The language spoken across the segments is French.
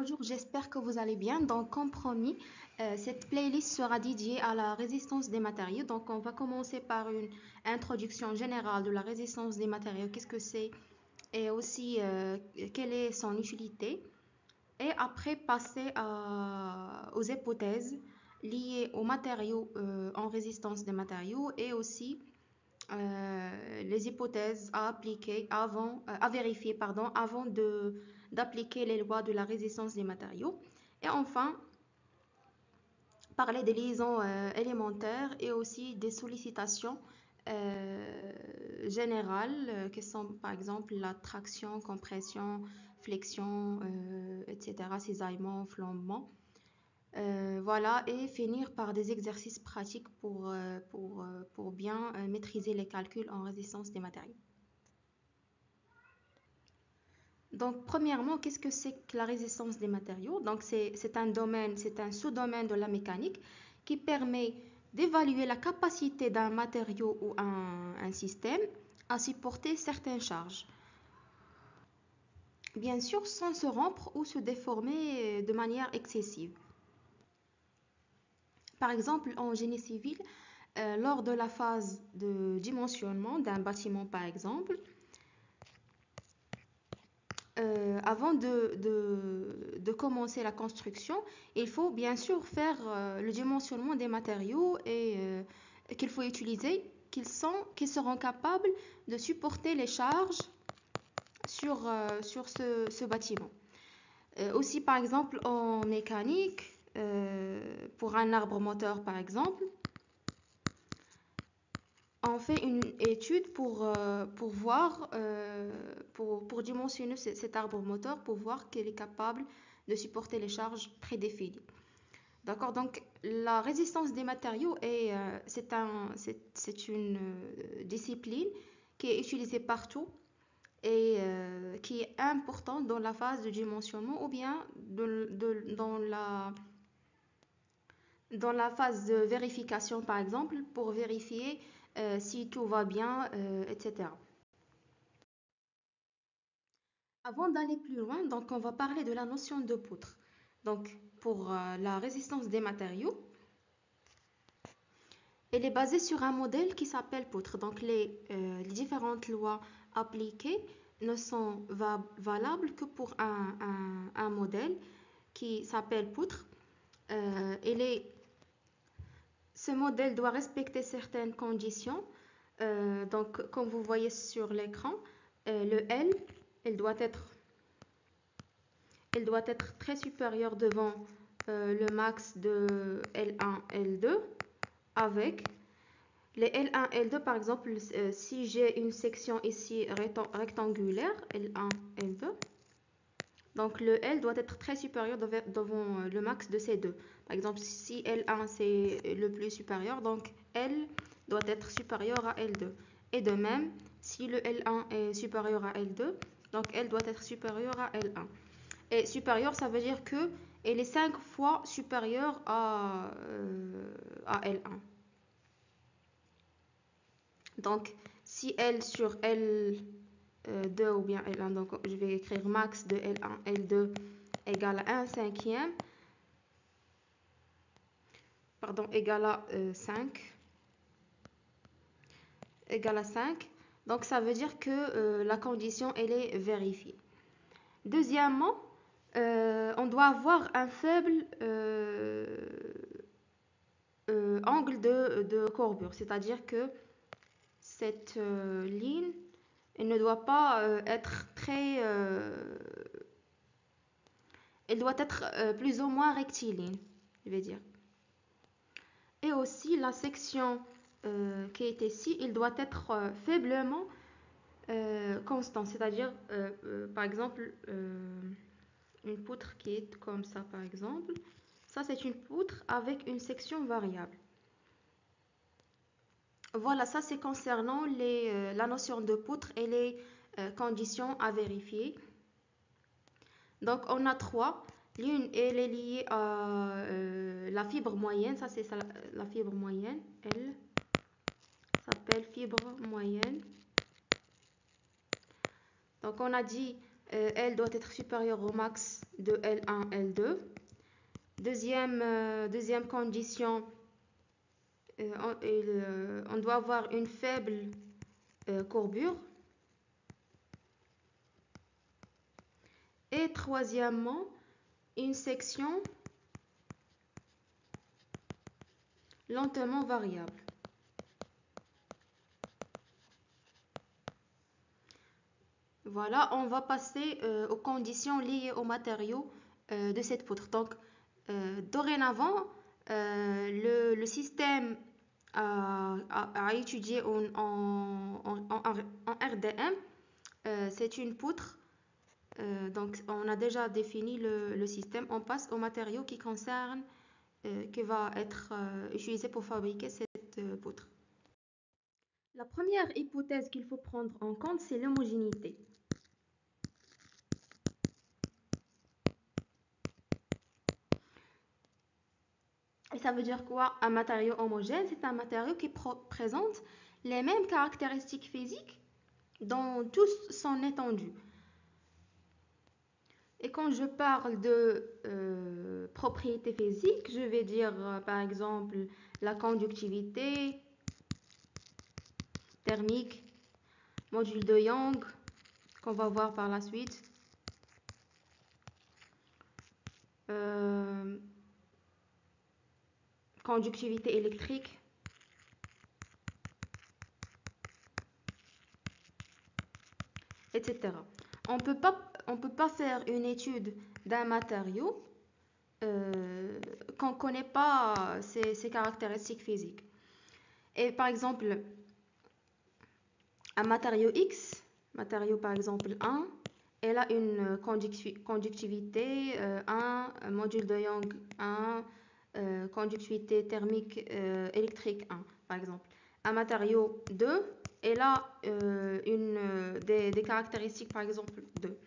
Bonjour, j'espère que vous allez bien. Donc, comme promis, cette playlist sera dédiée à la résistance des matériaux. Donc, on va commencer par une introduction générale de la résistance des matériaux, qu'est-ce que c'est et aussi quelle est son utilité. Et après, passer aux hypothèses liées aux matériaux en résistance des matériaux et aussi les hypothèses à appliquer à vérifier, pardon, avant d'appliquer les lois de la résistance des matériaux. Et enfin, parler des liaisons élémentaires et aussi des sollicitations générales, qui sont par exemple la traction, compression, flexion, etc., cisaillement, flambement. Voilà, et finir par des exercices pratiques pour bien maîtriser les calculs en résistance des matériaux. Donc, premièrement, qu'est-ce que c'est que la résistance des matériaux? Donc, c'est un domaine, c'est un sous-domaine de la mécanique qui permet d'évaluer la capacité d'un matériau ou un système à supporter certaines charges. Bien sûr, sans se rompre ou se déformer de manière excessive. Par exemple, en génie civil, lors de la phase de dimensionnement d'un bâtiment, par exemple, avant de commencer la construction, il faut bien sûr faire le dimensionnement des matériaux et qu'il faut utiliser, qu'ils seront capables de supporter les charges sur ce bâtiment. Aussi, par exemple, en mécanique, pour un arbre moteur, par exemple, on fait une étude pour voir, pour dimensionner cet arbre moteur, pour voir qu'il est capable de supporter les charges prédéfinies. D'accord, donc la résistance des matériaux c'est une discipline qui est utilisée partout et qui est importante dans la phase de dimensionnement ou bien dans la phase de vérification, par exemple, pour vérifier si tout va bien, etc. Avant d'aller plus loin, donc on va parler de la notion de poutre. Donc, pour la résistance des matériaux, elle est basée sur un modèle qui s'appelle poutre. Donc, les différentes lois appliquées ne sont valables que pour un modèle qui s'appelle poutre. Elle est Ce modèle doit respecter certaines conditions. Donc, comme vous voyez sur l'écran, le L, elle doit être très supérieure devant le max de L1, L2, avec les L1, L2, par exemple, si j'ai une section ici rectangulaire, L1, L2, donc le L doit être très supérieur devant le max de ces deux. Par exemple, si L1 c'est le plus supérieur, donc L doit être supérieur à L2. Et de même, si le L1 est supérieur à L2, donc L doit être supérieur à L1. Et supérieur, ça veut dire que elle est 5 fois supérieure à L1. Donc, si L sur L2 ou bien L1, donc je vais écrire max de L1, L2 égale à 1 cinquième, pardon, égale à 5, égale à 5. Donc, ça veut dire que la condition, elle est vérifiée. Deuxièmement, on doit avoir un faible angle de courbure, c'est-à-dire que cette ligne, elle ne doit pas être elle doit être plus ou moins rectiligne, je vais dire. Et aussi la section qui est ici, il doit être faiblement constant, c'est-à-dire par exemple une poutre qui est comme ça par exemple, ça c'est une poutre avec une section variable. Voilà, ça c'est concernant la notion de poutre et les conditions à vérifier. Donc on a trois. L'une elle est liée à la fibre moyenne, ça c'est la fibre moyenne, elle s'appelle fibre moyenne. Donc on a dit L doit être supérieur au max de L1, L2. Deuxième condition, on doit avoir une faible courbure. Et troisièmement, une section lentement variable. Voilà, on va passer aux conditions liées aux matériaux de cette poutre. Donc, dorénavant, le système à étudier en RDM, c'est une poutre. Donc, on a déjà défini le système. On passe aux matériaux qui va être utilisé pour fabriquer cette poutre. La première hypothèse qu'il faut prendre en compte, c'est l'homogénéité. Et ça veut dire quoi? Un matériau homogène, c'est un matériau qui présente les mêmes caractéristiques physiques dans toute son étendue. Et quand je parle de propriétés physiques, je vais dire par exemple la conductivité thermique, module de Young, qu'on va voir par la suite. Conductivité électrique. Etc. On peut pas faire une étude d'un matériau qu'on ne connaît pas ses caractéristiques physiques. Et par exemple, un matériau X, matériau par exemple 1, elle a une conductivité 1, module de Young 1, conductivité thermique électrique 1, par exemple. Un matériau 2, elle a des caractéristiques par exemple 2.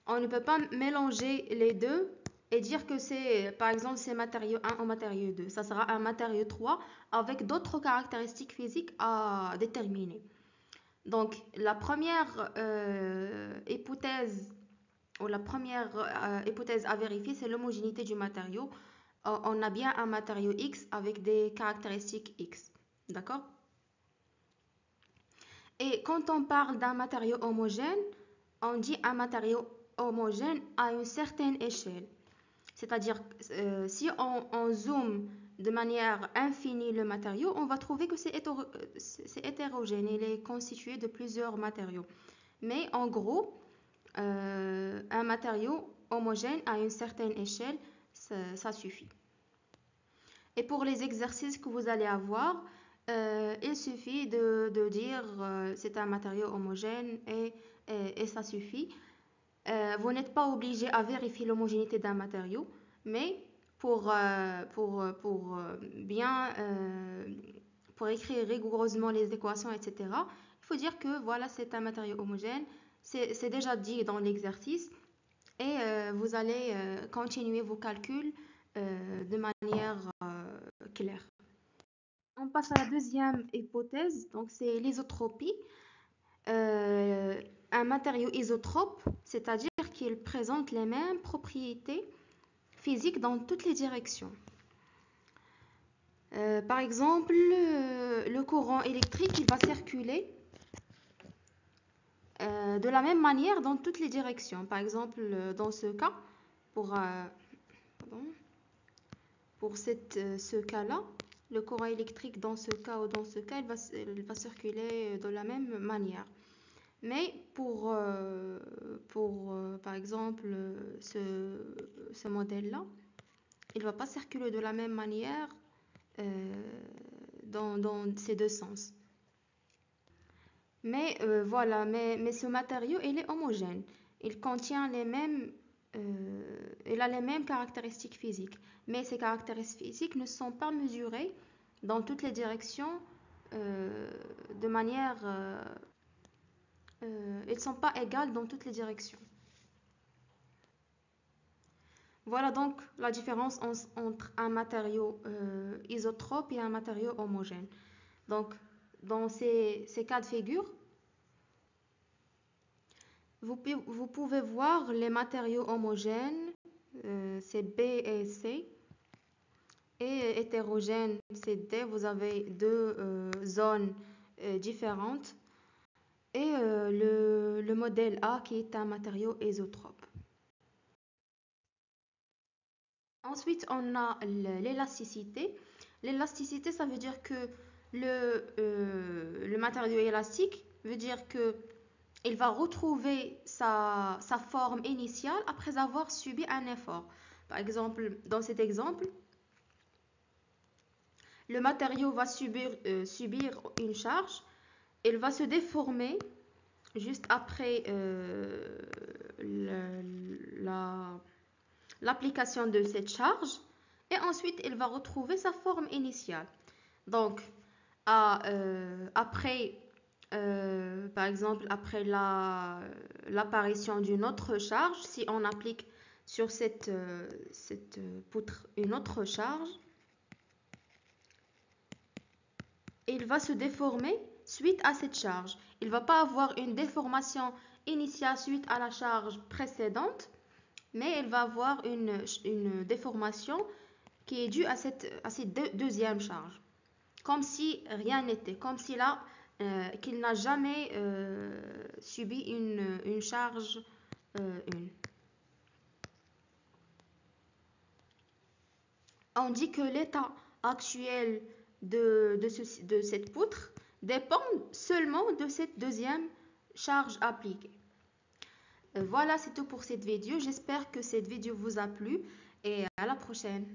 On ne peut pas mélanger les deux et dire que c'est, par exemple, c'est matériau 1 ou matériau 2. Ça sera un matériau 3 avec d'autres caractéristiques physiques à déterminer. Donc, la première hypothèse ou la première hypothèse à vérifier, c'est l'homogénéité du matériau. On a bien un matériau X avec des caractéristiques X. D'accord? Et quand on parle d'un matériau homogène, on dit un matériau homogène à une certaine échelle. C'est-à-dire, si on zoome de manière infinie le matériau, on va trouver que c'est hétérogène. Il est constitué de plusieurs matériaux. Mais en gros, un matériau homogène à une certaine échelle, ça suffit. Et pour les exercices que vous allez avoir, il suffit de dire c'est un matériau homogène et ça suffit. Vous n'êtes pas obligé à vérifier l'homogénéité d'un matériau, mais pour bien pour écrire rigoureusement les équations, etc., il faut dire que voilà, c'est un matériau homogène. C'est déjà dit dans l'exercice et vous allez continuer vos calculs de manière claire. On passe à la deuxième hypothèse, donc c'est l'isotropie. Un matériau isotrope, c'est-à-dire qu'il présente les mêmes propriétés physiques dans toutes les directions. Par exemple, le courant électrique, il va circuler de la même manière dans toutes les directions. Par exemple, dans ce cas, pour ce cas-là, le courant électrique dans ce cas ou dans ce cas, il va circuler de la même manière. Mais par exemple, ce modèle-là, il ne va pas circuler de la même manière dans ces deux sens. Mais voilà, mais ce matériau, il est homogène. Il contient il a les mêmes caractéristiques physiques. Mais ces caractéristiques physiques ne sont pas mesurées dans toutes les directions de manière... elles ne sont pas égales dans toutes les directions. Voilà donc la différence entre un matériau isotrope et un matériau homogène. Donc, dans ces cas de figure, Vous pouvez voir les matériaux homogènes, c'est B et C, et hétérogènes, c'est D. Vous avez deux zones différentes. Et le modèle A qui est un matériau isotrope. Ensuite, on a l'élasticité. L'élasticité, ça veut dire que le matériau élastique veut dire que il va retrouver sa forme initiale après avoir subi un effort. Par exemple, dans cet exemple, le matériau va subir une charge, il va se déformer juste après l'application de cette charge et ensuite il va retrouver sa forme initiale. Donc, après, par exemple, après l'apparition d'une autre charge, si on applique sur cette poutre une autre charge, il va se déformer suite à cette charge. Il ne va pas avoir une déformation initiale suite à la charge précédente, mais il va avoir une déformation qui est due à cette deuxième charge. Comme si rien n'était, comme si là, qu'il n'a jamais subi une charge 1. On dit que l'état actuel de cette poutre dépend seulement de cette deuxième charge appliquée. Voilà, c'est tout pour cette vidéo. J'espère que cette vidéo vous a plu et à la prochaine.